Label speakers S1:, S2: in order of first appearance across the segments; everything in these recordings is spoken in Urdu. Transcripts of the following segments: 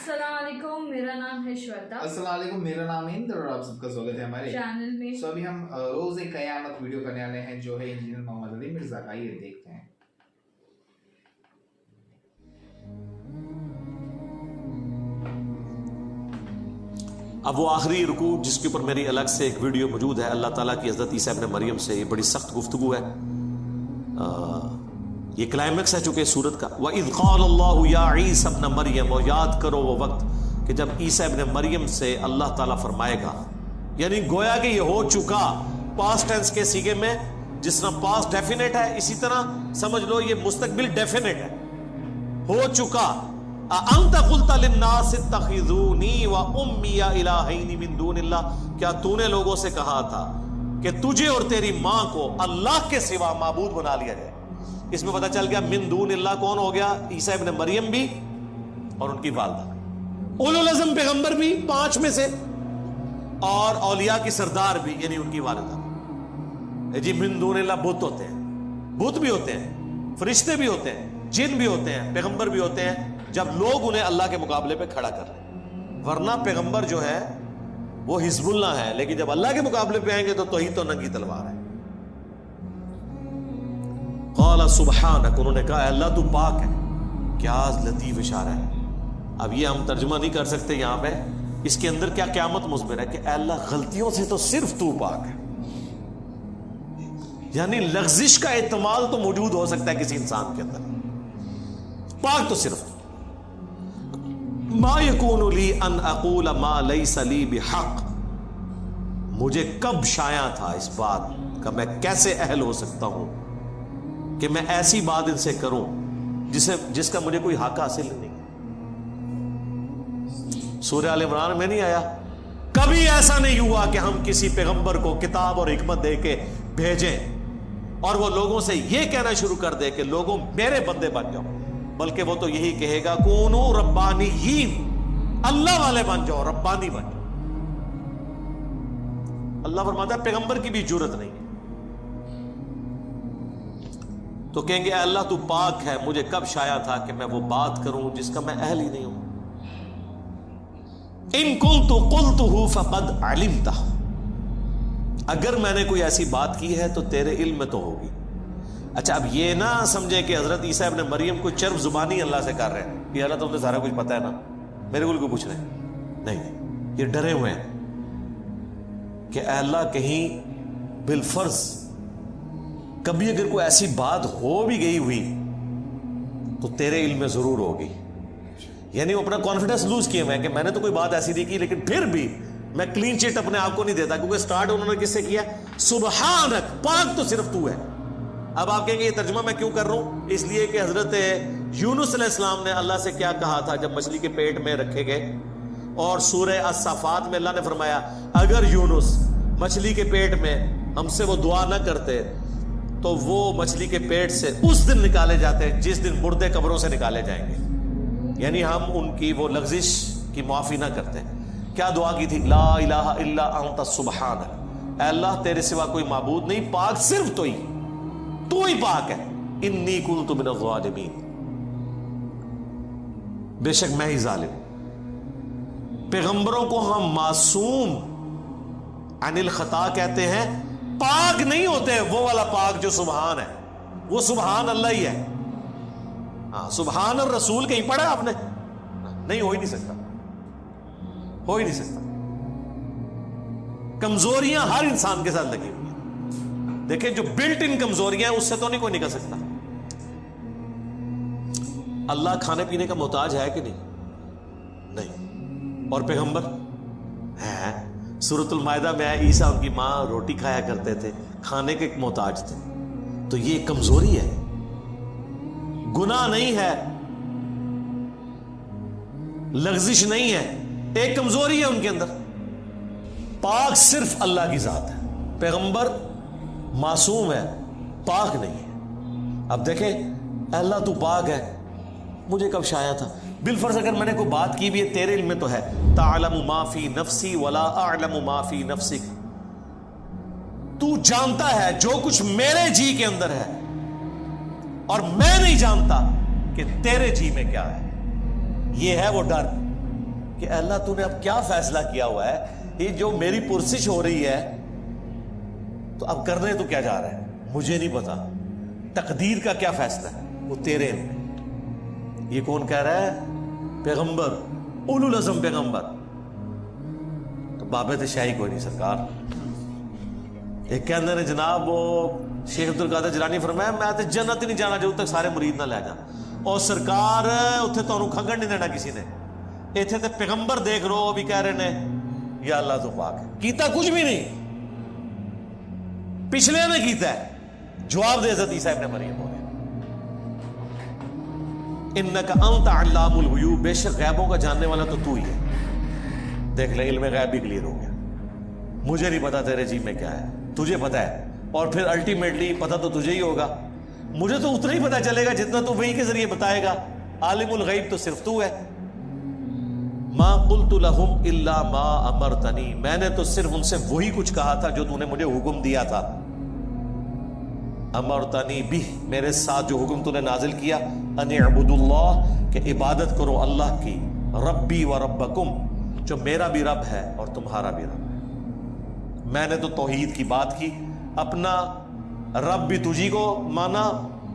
S1: السلام علیکم، میرا نام ہے شویتا۔
S2: السلام علیکم، میرا نام اندر اور آپ سب کا سواگت ہے ہمارے
S1: چینل میں۔
S2: ابھی ہم روز قیامت ویڈیو کرنے والے ہیں جو ہے انجینئر محمد علی مرزا کا، یہ دیکھتے ہیں۔
S3: اب وہ آخری رکوع جس کے اوپر میری الگ سے ایک ویڈیو موجود ہے، اللہ تعالیٰ کی حضرت عیسیٰ ابن مریم سے، یہ بڑی سخت گفتگو ہے، یہ کلائمیکس ہے چونکہ سورت کا۔ وَإِذْ قَالَ اللَّهُ يَا عِيسَى ابْنَ مَرْيَمَ، اور یاد کرو وہ وقت کہ جب عیسیٰ ابن مریم سے اللہ تعالیٰ فرمائے گا، یعنی گویا کہ یہ ہو چکا پاسٹ ٹینس کے سیگے میں، جس طرح پاسٹ ڈیفینیٹ ہے اسی طرح سمجھ لو یہ مستقبل ڈیفینیٹ ہے، ہو چکا۔ أَأَنْتَ قُلْتَ لِلنَّاسِ اتَّخِذُونِي وَأُمِّيَ إِلَٰهَيْنِ مِن دُونِ اللَّهِ، کیا تو نے لوگوں سے کہا تھا کہ تجھے اور تیری ماں کو اللہ کے سوا معبود بنا لیا جائے؟ اس میں پتہ چل گیا من دون اللہ کون ہو گیا؟ عیسیٰ ابن مریم بھی اور ان کی والدہ، اولو العزم پیغمبر بھی 5 میں سے، اور اولیاء کی سردار بھی یعنی ان کی والدہ۔ جی من دون اللہ بت ہوتے ہیں، بت بھی ہوتے ہیں، فرشتے بھی ہوتے ہیں، جن بھی ہوتے ہیں، پیغمبر بھی ہوتے ہیں، جب لوگ انہیں اللہ کے مقابلے پہ کھڑا کر لیں، ورنہ پیغمبر جو ہے وہ حزب اللہ ہے، لیکن جب اللہ کے مقابلے پہ آئیں گے تو توحید تو ننگی تلوار ہے۔ قال سبحانک، انہوں نے کہا اے اللہ تو پاک ہے۔ کیا لطیف اشارہ ہے، اب یہ ہم ترجمہ نہیں کر سکتے یہاں پہ، اس کے اندر کیا قیامت مضمر ہے کہ اے اللہ غلطیوں سے تو صرف تو پاک ہے، یعنی لغزش کا احتمال تو موجود ہو سکتا ہے کسی انسان کے اندر، پاک تو صرف تو۔ ما یکون لی ان اقول ما لیس لی بحق، مجھے کب شایع تھا اس بات کا، میں کیسے اہل ہو سکتا ہوں کہ میں ایسی بات ان سے کروں جس کا مجھے کوئی حق حاصل نہیں۔ سورہ آل عمران میں نہیں آیا کبھی ایسا نہیں ہوا کہ ہم کسی پیغمبر کو کتاب اور حکمت دے کے بھیجیں اور وہ لوگوں سے یہ کہنا شروع کر دے کہ لوگوں میرے بندے بن جاؤ، بلکہ وہ تو یہی کہے گا کونو ربانیین، اللہ والے بن جاؤ، ربانی بن جاؤ۔ اللہ فرماتا ہے پیغمبر کی بھی جرت نہیں ہے، تو کہیں گے اے اللہ تو پاک ہے، مجھے کب شایع تھا کہ میں وہ بات کروں جس کا میں اہل ہی نہیں ہوں۔ ان کنت قلتہ فقد علمتہ، اگر میں نے کوئی ایسی بات کی ہے تو تیرے علم میں تو ہوگی۔ اچھا اب یہ نہ سمجھے کہ حضرت عیسیٰ ابن مریم کو چرب زبانی اللہ سے کر رہے ہیں کہ اللہ تمہیں سارا کچھ پتہ ہے نا، میرے کو کوئی پوچھ رہے ہیں، نہیں، یہ ڈرے ہوئے ہیں کہ اے اللہ کہیں بالفرض کبھی اگر کوئی ایسی بات ہو بھی گئی ہوئی تو تیرے علم میں ضرور ہوگی، یعنی وہ اپنا کانفیڈنس لوز کیے ہوئے ہیں کہ میں نے تو کوئی بات ایسی نہیں کی، لیکن پھر بھی میں کلین چٹ اپنے آپ کو نہیں دیتا، کیونکہ سٹارٹ انہوں نے کس سے کیا؟ سبحانک، پاک تو صرف تو ہے۔ اب آپ کہیں گے یہ ترجمہ میں کیوں کر رہا ہوں؟ اس لیے کہ حضرت یونس علیہ السلام نے اللہ سے کیا کہا تھا جب مچھلی کے پیٹ میں رکھے گئے، اور سورہ الصافات میں اللہ نے فرمایا اگر یونس مچھلی کے پیٹ میں ہم سے وہ دعا نہ کرتے تو وہ مچھلی کے پیٹ سے اس دن نکالے جاتے جس دن مردے قبروں سے نکالے جائیں گے، یعنی ہم ان کی وہ لغزش کی معافی نہ کرتے۔ کیا دعا کی تھی؟ لا الہ الا انت سبحانک، اے اللہ تیرے سوا کوئی معبود نہیں، پاک صرف تو ہی پاک ہے، انی کنت من الظالمین، بے شک میں ہی ظالم۔ پیغمبروں کو ہم معصوم عن الخطا کہتے ہیں، پاک نہیں ہوتے، وہ والا پاک جو سبحان ہے، وہ سبحان اللہ ہی ہے۔ ہاں سبحان الرسول کہیں پڑھا آپ نے؟ نہیں، ہو ہی نہیں سکتا، ہو ہی نہیں سکتا۔ کمزوریاں ہر انسان کے ساتھ لگی ہوئی ہیں، دیکھیں جو بلٹ ان کمزوریاں ہیں اس سے تو نہیں کوئی نکل سکتا۔ اللہ کھانے پینے کا محتاج ہے کہ نہیں؟ اور پیغمبر ہے؟ سورۃ المائدہ میں ہے عیسیٰ ان کی ماں روٹی کھایا کرتے تھے، کھانے کے محتاج تھے، تو یہ کمزوری ہے، گناہ نہیں ہے، لغزش نہیں ہے، ایک کمزوری ہے ان کے اندر۔ پاک صرف اللہ کی ذات ہے، پیغمبر معصوم ہے، پاک نہیں ہے۔ اب دیکھیں اللہ تو پاک ہے، مجھے کب شایع تھا؟ بالفرض اگر میں نے کوئی بات کی بھی ہے تیرے علم میں تو ہے، تعلم ما فی نفسی ولا اعلم ما فی نفسک، تو جانتا ہے جو کچھ میرے جی کے اندر ہے اور میں نہیں جانتا کہ تیرے جی میں کیا ہے۔ یہ ہے وہ ڈر کہ اللہ تو نے اب کیا فیصلہ کیا ہوا ہے, یہ جو میری پرسش ہو رہی ہے تو اب کرنے تو کیا جا رہا ہے, مجھے نہیں پتا, تقدیر کا کیا فیصلہ ہے وہ تیرے میں. یہ کون کہہ رہا ہے؟ پیغمبر, اولو العزم پیغمبر. تو بابت شاہی کوئی نہیں سرکار. ایک کہندے نے جناب وہ شیخ عبد القادر جیلانی فرمایا میں تے جنت نہیں جانا جب تک سارے مرید نہ لے جان. اور سرکار اتنے تمہیں کھنگن نہیں دینا کسی نے, اتنے تے پیغمبر دیکھ رہو وہ بھی کہہ رہے نے یا اللہ تو پاک ہے, کیتا کچھ بھی نہیں, پچھلے نے کیتا ہے. جواب دے حضرت عیسیٰ ابن مریم ہو انکا انت علام الغیوب, بے شک غیبوں کا جاننے والا تو ہی ہے. دیکھ لے علم غیب بھی کلیئر ہو گیا. مجھے نہیں پتا تیرے جی میں کیا ہے, تجھے پتا ہے, اور پھر الٹیمیٹلی پتا تو تجھے ہی ہوگا. مجھے تو اتنا ہی پتا چلے گا جتنا تو وہی کے ذریعے بتائے گا. عالم الغیب تو صرف تو ہے. ما قلت لهم الا ما امرتنی, میں نے تو صرف ان سے وہی کچھ کہا تھا جو تو نے مجھے حکم دیا تھا. امرتنی بھی, میرے ساتھ جو حکم تو نے نازل کیا, ان اعبدوا اللہ, کہ عبادت کرو اللہ کی, ربی و ربکم, جو میرا بھی رب ہے اور تمہارا بھی رب ہے. میں نے تو توحید کی بات کی, اپنا رب بھی تجھی کو مانا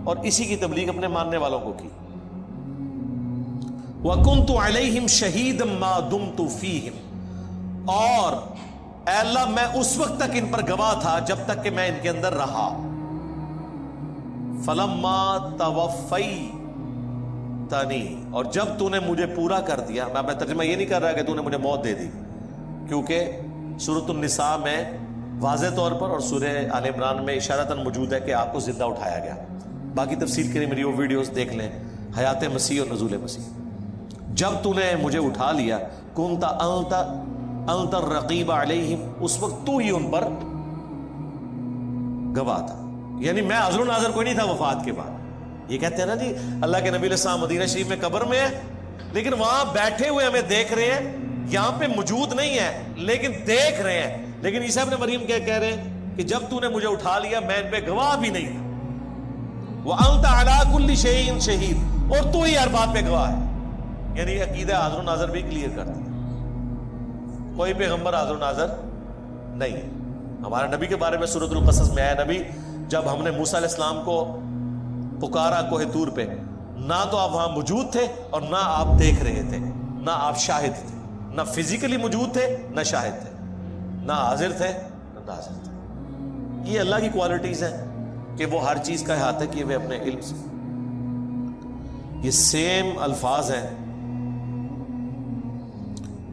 S3: اور اسی کی تبلیغ اپنے ماننے والوں کو کی. وَكُنْتُ عَلَيْهِمْ شَهِيدًا مَا دُمْتُ فِيهِمْ, اور اے اللہ میں اس وقت تک ان پر گواہ تھا جب تک کہ میں ان کے اندر رہا. فَلَمَّا تَوَفَّيْتَنِي, اور جب تو نے مجھے پورا کر دیا. میں ترجمہ یہ نہیں کر رہا کہ تو نے مجھے موت دے دی, کیونکہ سورۃ النساء میں واضح طور پر اور سورہ آل عمران میں اشارتاً موجود ہے کہ آپ کو زندہ اٹھایا گیا. باقی تفصیل کے لیے میری وہ ویڈیوز دیکھ لیں, حیات مسیح اور نزول مسیح. جب تو نے مجھے اٹھا لیا, کنت انت الرقیب علیہم, اس وقت تو ہی ان پر گواہ تھا. یعنی میں حاضر و ناظر کوئی نہیں تھا وفات کے بعد. یہ کہتے ہیں نا جی اللہ کے نبی علیہ السلام مدینہ شریف میں قبر میں ہے, لیکن وہاں بیٹھے ہوئے ہمیں دیکھ رہے ہیں, یہاں پہ موجود نہیں ہے لیکن دیکھ رہے ہیں. لیکن عیسیٰ ابن مریم کیا کہہ رہے ہیں کہ جب تو نے مجھے اٹھا لیا میں ان پہ گواہ بھی نہیں تھا. وَأَنْتَ عَلَىٰ كُلِّ شَيْءٍ شَهِيدٌ, اور تو ہی ہر بات پہ گواہ ہے. یعنی عقیدہ حاضر و ناظر بھی کلیئر کر دیا. کوئی پیغمبر حاضر و ناظر نہیں ہے. ہمارے نبی کے بارے میں سورۃ القصص میں آیا, نبی جب ہم نے موسیٰ علیہ السلام کو پکارا کوہ طور پہ, نہ تو آپ وہاں موجود تھے اور نہ آپ دیکھ رہے تھے, نہ آپ شاہد تھے, نہ فزیکلی موجود تھے نہ شاہد تھے, نہ حاضر تھے نہ ناظر تھے. یہ اللہ کی کوالٹیز ہیں کہ وہ ہر چیز کا احاطہ کیے ہوئے اپنے علم سے. یہ سیم الفاظ ہیں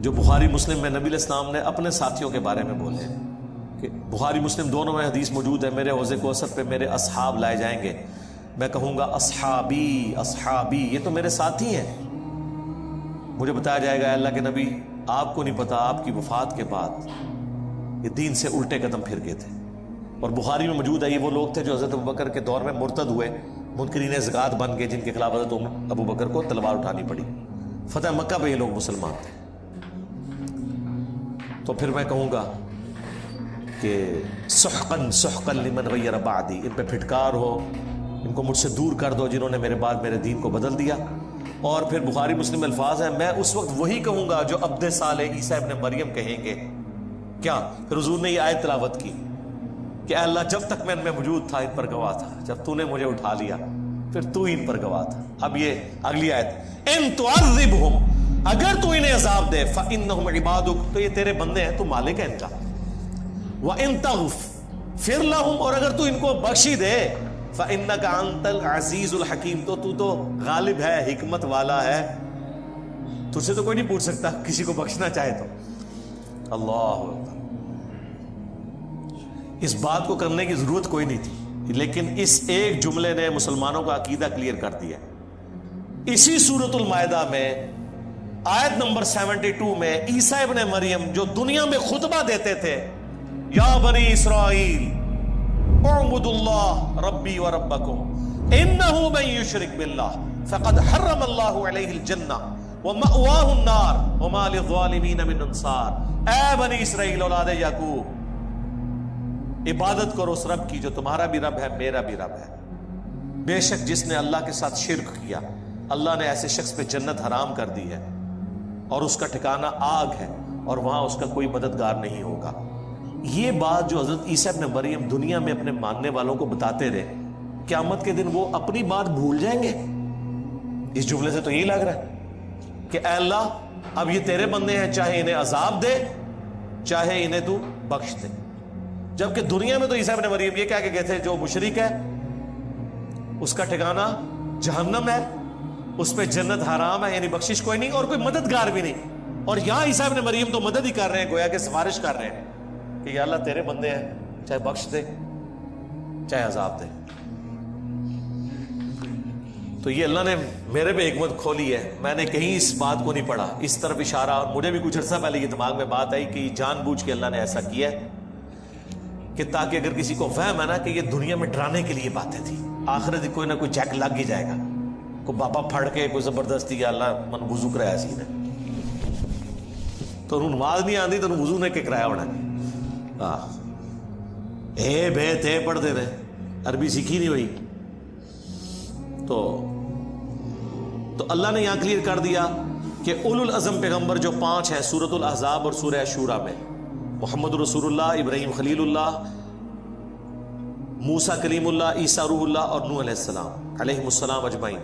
S3: جو بخاری مسلم میں نبی علیہ السلام نے اپنے ساتھیوں کے بارے میں بولے ہیں کہ بخاری مسلم دونوں میں حدیث موجود ہے, میرے حوض کوثر پہ میرے اصحاب لائے جائیں گے, میں کہوں گا اصحابی اصحابی, یہ تو میرے ساتھی ہیں. مجھے بتایا جائے گا اللہ کے نبی آپ کو نہیں پتا آپ کی وفات کے بعد یہ دین سے الٹے قدم پھر گئے تھے. اور بخاری میں موجود ہے یہ وہ لوگ تھے جو حضرت ابوبکر کے دور میں مرتد ہوئے, منکرین زکوٰۃ بن گئے, جن کے خلاف حضرت ابوبکر کو تلوار اٹھانی پڑی. فتح مکہ پہ یہ لوگ مسلمان تھے. تو پھر میں کہوں گا کہ سحقاً سحقاً لمن غیر بعدی, ان پہ پھٹکار ہو, ان کو مجھ سے دور کر دو جنہوں نے میرے بعد میرے دین کو بدل دیا. اور پھر بخاری مسلم الفاظ ہیں, میں اس وقت وہی کہوں گا جو عبد صالح عیسیٰ ابن مریم کہیں گے. کیا پھر حضور نے یہ آیت تلاوت کی کہ اے اللہ جب تک میں ان میں موجود تھا ان پر گواہ تھا, جب تو نے مجھے اٹھا لیا پھر تو ان پر گواہ تھا. اب یہ اگلی آیت, ان تعذبہم, اگر تو انہیں عذاب دے, فإنہم عبادک, تو یہ تیرے بندے ہیں, تو مالک ہے ان کا. وَإِن تَغْفِرْ لَهُمْ, اور اگر تو ان کو بخشی دے, فَإِنَّكَ أَنْتَ الْعَزِيزُ الْحَكِيمُ, تو تو غالب ہے, حکمت والا ہے, تجھ سے تو کوئی نہیں پوچھ سکتا کسی کو بخشنا چاہے تو. اللہ اکبر. اس بات کو کرنے کی ضرورت کوئی نہیں تھی, لیکن اس ایک جملے نے مسلمانوں کا عقیدہ کلیئر کر دیا. اسی سورۃ المائدہ میں آیت نمبر 72 میں عیسیٰ ابن مریم جو دنیا میں خطبہ دیتے تھے, یا بنی اسرائیل اعبدوا اللہ ربی و ربکم انہ من یشرک باللہ فقد حرم اللہ علیہ الجنہ ومأواہ النار وما للظالمین من انصار. اے بنی اسرائیل اولاد یعقوب, عبادت کرو اس رب کی جو تمہارا بھی رب ہے میرا بھی رب ہے. بے شک جس نے اللہ کے ساتھ شرک کیا اللہ نے ایسے شخص پہ جنت حرام کر دی ہے, اور اس کا ٹھکانہ آگ ہے اور وہاں اس کا کوئی مددگار نہیں ہوگا. یہ بات جو حضرت عیسیٰ ابن مریم دنیا میں اپنے ماننے والوں کو بتاتے رہے, قیامت کے دن وہ اپنی بات بھول جائیں گے؟ اس جملے سے تو یہی لگ رہا ہے کہ اے اللہ اب یہ تیرے بندے ہیں, چاہے انہیں عذاب دے چاہے انہیں تو بخش دے. جبکہ دنیا میں تو عیسیٰ ابن مریم یہ کہہ کے گئے تھے جو مشرک ہے اس کا ٹھکانہ جہنم ہے, اس پہ جنت حرام ہے, یعنی بخشش کوئی نہیں اور کوئی مددگار بھی نہیں. اور یہاں عیسیٰ ابن مریم تو مدد ہی کر رہے ہیں, گویا کہ سفارش کر رہے ہیں کہ یا اللہ تیرے بندے ہیں, چاہے بخش دے چاہے عذاب دے. تو یہ اللہ نے میرے پہ حکمت کھولی ہے, میں نے کہیں اس بات کو نہیں پڑھا, اس طرف اشارہ, اور مجھے بھی کچھ عرصہ پہلے یہ دماغ میں بات آئی کہ جان بوجھ کے اللہ نے ایسا کیا ہے کہ تاکہ اگر کسی کو وہم ہے نا کہ یہ دنیا میں ڈرانے کے لیے باتیں تھی, آخرت کوئی نہ کوئی چیک لگ ہی جائے گا, کوئی بابا پھڑ کے کوئی زبردستی, یا اللہ من وضو کرایا سی نے تو نماز نہیں آتی تو وضو نے کہ کرایا ہونا اے بے تے پڑھتے رہے, عربی سیکھی نہیں ہوئی. تو اللہ نے یہاں کلیئر کر دیا کہ اولو العزم پیغمبر جو 5 ہیں سورۃ الاحزاب اور سورہ شورى میں, محمد رسول اللہ, ابراہیم خلیل اللہ, موسیٰ کلیم اللہ, عیسیٰ روح اللہ اور نوح علیہ السلام علیہم السلام اجمعین.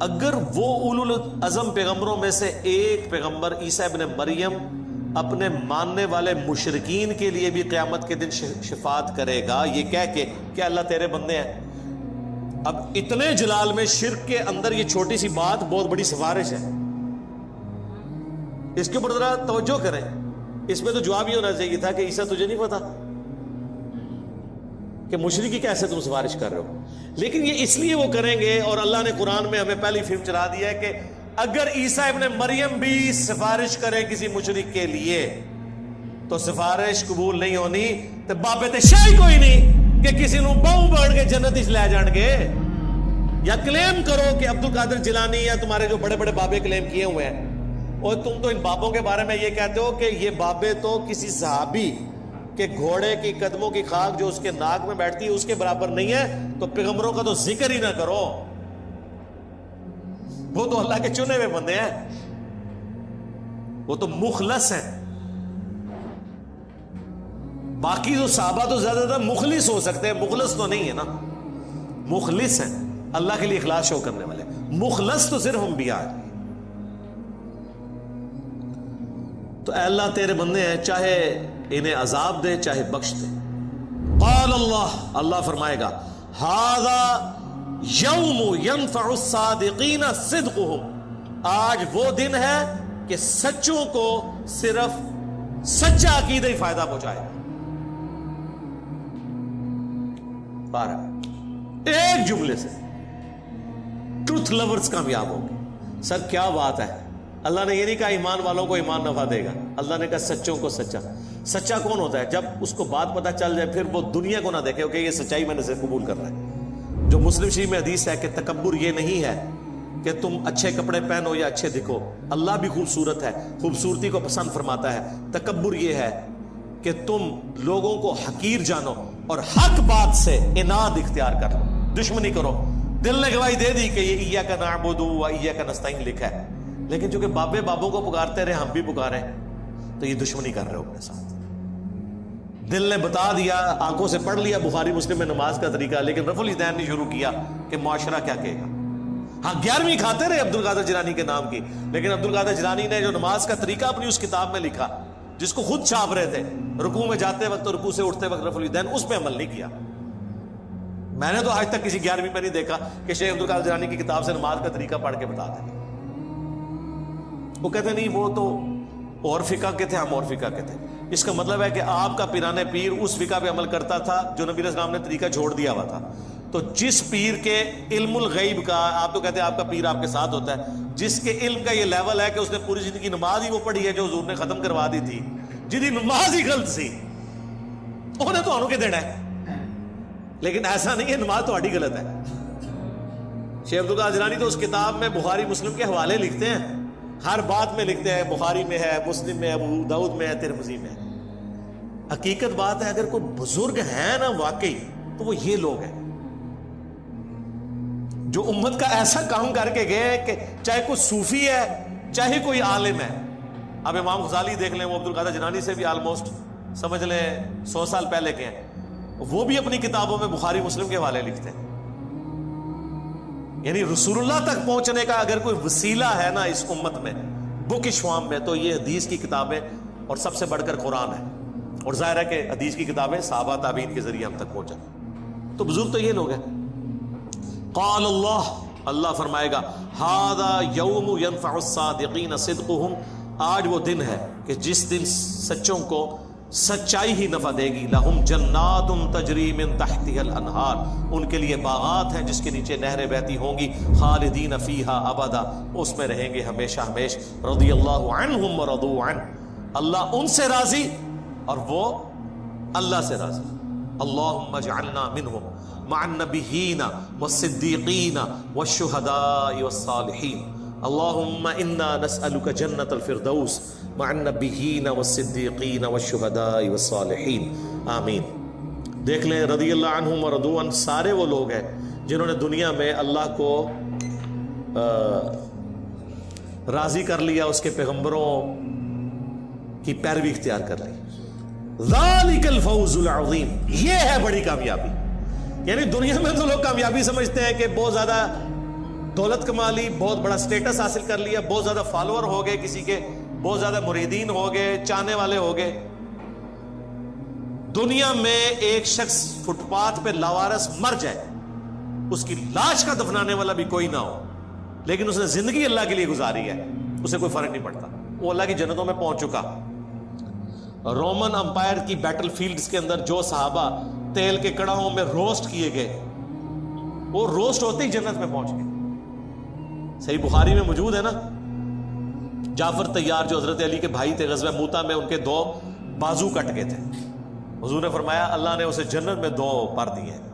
S3: اگر وہ اولو العزم پیغمبروں میں سے ایک پیغمبر عیسیٰ ابن مریم اپنے ماننے والے مشرکین کے لیے بھی قیامت کے دن شفاعت کرے گا یہ کہہ کے کہ اللہ تیرے بندے ہیں, اب اتنے جلال میں شرک کے اندر یہ چھوٹی سی بات بہت بڑی سفارش ہے. اس کے اوپر ذرا توجہ کریں, اس میں تو جواب یہ ہونا چاہیے تھا کہ عیسیٰ تجھے نہیں پتا کہ مشرکی کیسے تم سفارش کر رہے ہو, لیکن یہ اس لیے وہ کریں گے. اور اللہ نے قرآن میں ہمیں پہلی فلم چلا دیا ہے کہ اگر عیسیٰ ابن مریم بھی سفارش کرے کسی مشرک کے لیے تو سفارش قبول نہیں ہونی, تو بابے تے شاہی کوئی نہیں کہ کسی نو باؤں بڑھ کے جنت اس لے جان گے. یا کلیم کرو کہ عبد القادر جیلانی یا تمہارے جو بڑے بڑے بابے کلیم کیے ہوئے ہیں, اور تم تو ان بابوں کے بارے میں یہ کہتے ہو کہ یہ بابے تو کسی صحابی کہ گھوڑے کی قدموں کی خاک جو اس کے ناک میں بیٹھتی ہے اس کے برابر نہیں ہے, تو پیغمبروں کا تو ذکر ہی نہ کرو, وہ تو اللہ کے چنے ہوئے بندے ہیں, وہ تو مخلص ہیں. باقی جو صحابہ تو زیادہ زیادہ مخلص ہو سکتے ہیں, مخلص تو نہیں ہے نا, مخلص ہیں اللہ کے لیے اخلاص شو کرنے والے, مخلص تو صرف انبیاء ہیں. تو اے اللہ تیرے بندے ہیں, چاہے انہیں عذاب دے چاہے بخش دے. قال اللہ, اللہ فرمائے گا ھذا یوم ینفع الصادقین صدقہم, آج وہ دن ہے کہ سچوں کو صرف سچا عقیدہ ہی فائدہ پہنچائے گا. ایک جملے سے ٹروتھ لورز کامیاب ہوں گے. سر کیا بات ہے, اللہ نے یہ نہیں کہا ایمان والوں کو ایمان نفع دے گا, اللہ نے کہا سچوں کو سچا. سچا کون ہوتا ہے؟ جب اس کو بات پتہ چل جائے پھر وہ دنیا کو نہ دیکھے کہ یہ سچائی میں نے سے قبول کر رہا ہے. جو مسلم شریف میں حدیث ہے کہ تکبر یہ نہیں ہے کہ تم اچھے کپڑے پہنو یا اچھے دکھو, اللہ بھی خوبصورت ہے, خوبصورتی کو پسند فرماتا ہے. تکبر یہ ہے کہ تم لوگوں کو حقیر جانو اور حق بات سے اناد اختیار کر لو, دشمنی کرو. دل نے گواہی دے دی کہ یہ ایاک نعبد و ایاک نستعین لکھا ہے, لیکن چونکہ بابے بابوں کو پکارتے رہے, ہم بھی پکارے, تو یہ دشمنی کر رہے ہو اپنے ساتھ. دل نے بتا دیا, آنکھوں سے پڑھ لیا بخاری مسلم میں نماز کا طریقہ, لیکن رفع الیدین نہیں شروع کیا کہ معاشرہ کیا کہے گا. ہاں 11ویں کھاتے رہے عبد القادر جیلانی کے نام کی, لیکن عبد القادر جیلانی نے جو نماز کا طریقہ اپنی اس کتاب میں لکھا جس کو خود چھاپ رہے تھے, رکوع میں جاتے وقت اور رکوع سے اٹھتے وقت رفع الیدین, اس پہ عمل نہیں کیا. میں نے تو آج تک کسی 11ویں میں نہیں دیکھا کہ شیخ عبد القادر جیلانی کی کتاب سے نماز کا طریقہ پڑھ کے بتا دیں. وہ کہتے نہیں وہ تو اور فقہ کے تھے, ہم اور فقہ کے تھے. اس کا مطلب ہے کہ آپ کا پیرانے پیر اس فقہ پہ عمل کرتا تھا جو نبی علیہ السلام نے طریقہ چھوڑ دیا ہوا تھا. تو جس پیر کے علم الغیب کا, آپ تو کہتے ہیں آپ کا پیر آپ کے ساتھ ہوتا ہے, جس کے علم کا یہ لیول ہے کہ اس نے پوری زندگی نماز ہی وہ پڑھی ہے جو حضور نے ختم کروا دی تھی, جنہیں نماز ہی غلط سی, انہیں تو کے دینا ہے. لیکن ایسا نہیں ہے نماز تو ہٹی غلط ہے. شیخ عبد القادر جیلانی تو اس کتاب میں بخاری مسلم کے حوالے لکھتے ہیں, ہر بات میں لکھتے ہیں, بخاری میں ہے, مسلم میں ہے, ابو داؤد میں ہے, ترمذی میں ہے. حقیقت بات ہے اگر کوئی بزرگ ہے نا واقعی تو وہ یہ لوگ ہیں جو امت کا ایسا کام کر کے گئے کہ چاہے کوئی صوفی ہے چاہے کوئی عالم ہے, اب امام غزالی دیکھ لیں، وہ عبد القادر جیلانی سے بھی آلموسٹ سمجھ لیں 100 سال پہلے کے ہیں، وہ بھی اپنی کتابوں میں بخاری مسلم کے حوالے لکھتے ہیں. یعنی رسول اللہ تک پہنچنے کا اگر کوئی وسیلہ ہے نا اس امت میں بکش فارم میں تو یہ حدیث کی کتابیں اور سب سے بڑھ کر قرآن ہے. اور ظاہر ہے کہ حدیث کی کتابیں صحابہ تابعین کے ذریعے ہم تک پہنچا. تو بزرگ تو یہ لوگ ہیں. قال اللہ، اللہ فرمائے گا ھذا یوم ینفع الصادقین صدقہم، آج وہ دن ہے کہ جس دن سچوں کو سچائی ہی نفع دے گی. لہم جنات تجری من تحتها الانہار، ان کے لیے باغات ہیں جس کے نیچے نہریں بہتی ہوں گی. خالدین فیہا ابدا، اس میں رہیں گے ہمیشہ ہمیش. رضی اللہ عنہم ورضوا عنہ، اللہ ان سے راضی اور وہ اللہ سے راضی. اللہم اجعلنا منہم مع النبیین والصدیقین والشہداء والصالحین. اللہم انا نسألک جنت الفردوس مع النبیین والصدیقین والشہداء والصالحین. آمین. دیکھ لیں رضی اللہ عنہم ورضوا عنہ سارے وہ لوگ ہیں جنہوں نے دنیا میں اللہ کو راضی کر لیا، اس کے پیغمبروں کی پیروی اختیار کر لی. ذالک الفوز العظیم، یہ ہے بڑی کامیابی. یعنی دنیا میں تو لوگ کامیابی سمجھتے ہیں کہ بہت زیادہ دولت کما لی، بہت بڑا سٹیٹس حاصل کر لیا، بہت زیادہ فالوور ہو گئے، کسی کے بہت زیادہ مریدین ہو گئے، چاہنے والے ہو گئے. دنیا میں ایک شخص فٹ پاتھ پہ لاوارث مر جائے، اس کی لاش کا دفنانے والا بھی کوئی نہ ہو، لیکن اس نے زندگی اللہ کے لیے گزاری ہے، اسے کوئی فرق نہیں پڑتا، وہ اللہ کی جنتوں میں پہنچ چکا. رومن امپائر کی بیٹل فیلڈز کے اندر جو صحابہ تیل کے کڑاہوں میں روسٹ کیے گئے، وہ روسٹ ہوتے ہی جنت میں پہنچ گئے. صحیح بخاری میں موجود ہے نا، جعفر طیار جو حضرت علی کے بھائی تھے، غزوہ موتا میں ان کے 2 بازو کٹ گئے تھے. حضور نے فرمایا اللہ نے اسے جنت میں 2 پر دیے ہیں،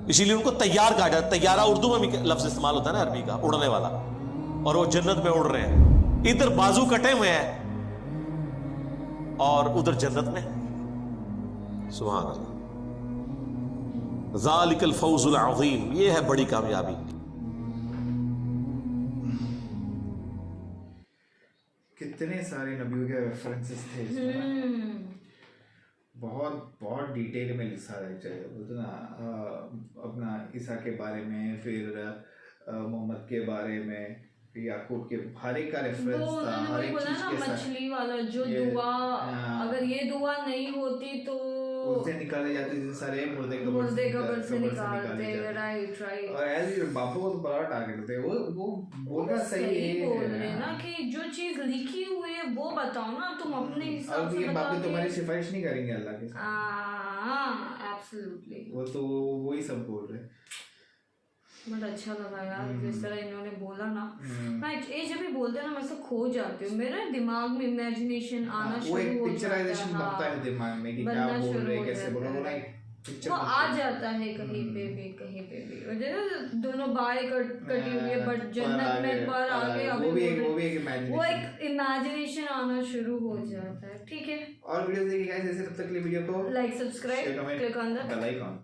S3: اسی لیے ان کو تیار کہا جاتا ہے. طیارہ اردو میں بھی لفظ استعمال ہوتا ہے نا عربی کا، اڑنے والا، اور وہ جنت میں اڑ رہے ہیں. ادھر بازو کٹے ہوئے ہیں اور ادھر جنت میں. سبحان اللہ. ذالک الفوز العظیم، یہ ہے بڑی کامیابی.
S2: کتنے سارے نبیوں کے ریفرنسز تھے اس میں، بہت ڈیٹیل میں لکھا رہا نا، اپنا عیسیٰ کے بارے میں، پھر محمد کے بارے میں، یعقوب کے، ہر ایک کا ریفرنس تھا، ہر ایک چیز کے ساتھ.
S1: مچھلی والا جو دعا، اگر یہ دعا نہیں ہوتی تو
S2: اس سے نکالے جاتے تھے سارے مردے
S1: قبر سے نکالتے. رائٹ.
S2: اور ایز باپو کو تو بڑا ٹارگیٹ تھے، وہ بولنا صحیح
S1: بول رہے نا کہ جو چیز لکھی ہوئی ہے وہ بتاؤ نا، تم اپنے حساب سے
S2: بتاؤ. باپو تمہاری سفارش نہیں کریں گے اللہ کے ساتھ.
S1: ہاں ایبسلیوٹلی.
S2: وہ تو وہی سب بول رہے.
S1: بڑا اچھا لگا یار جس طرح انہوں نے بولا نا. میں یہ جب بھی بولتے ہیں نا میں سے کھو جاتی ہوں، میرے دماغ میں امیجنیشن آنا شروع ہو جاتا ہے،
S2: دماغ میں کہ کیا بول رہے کیسے بول رہے،
S1: وہ آ جاتا ہے کہیں پہ بھی. دونوں بائیں کٹی ہوئی ہے بٹ جنت میں ایک بار آگے وہ ایک امیجنیشن آنا شروع ہو جاتا ہے. ٹھیک ہے،
S2: اور ویڈیوز دیکھیں گائز، جیسے تب تک کے لیے ویڈیو کو
S1: like, subscribe, click on the
S2: bell icon.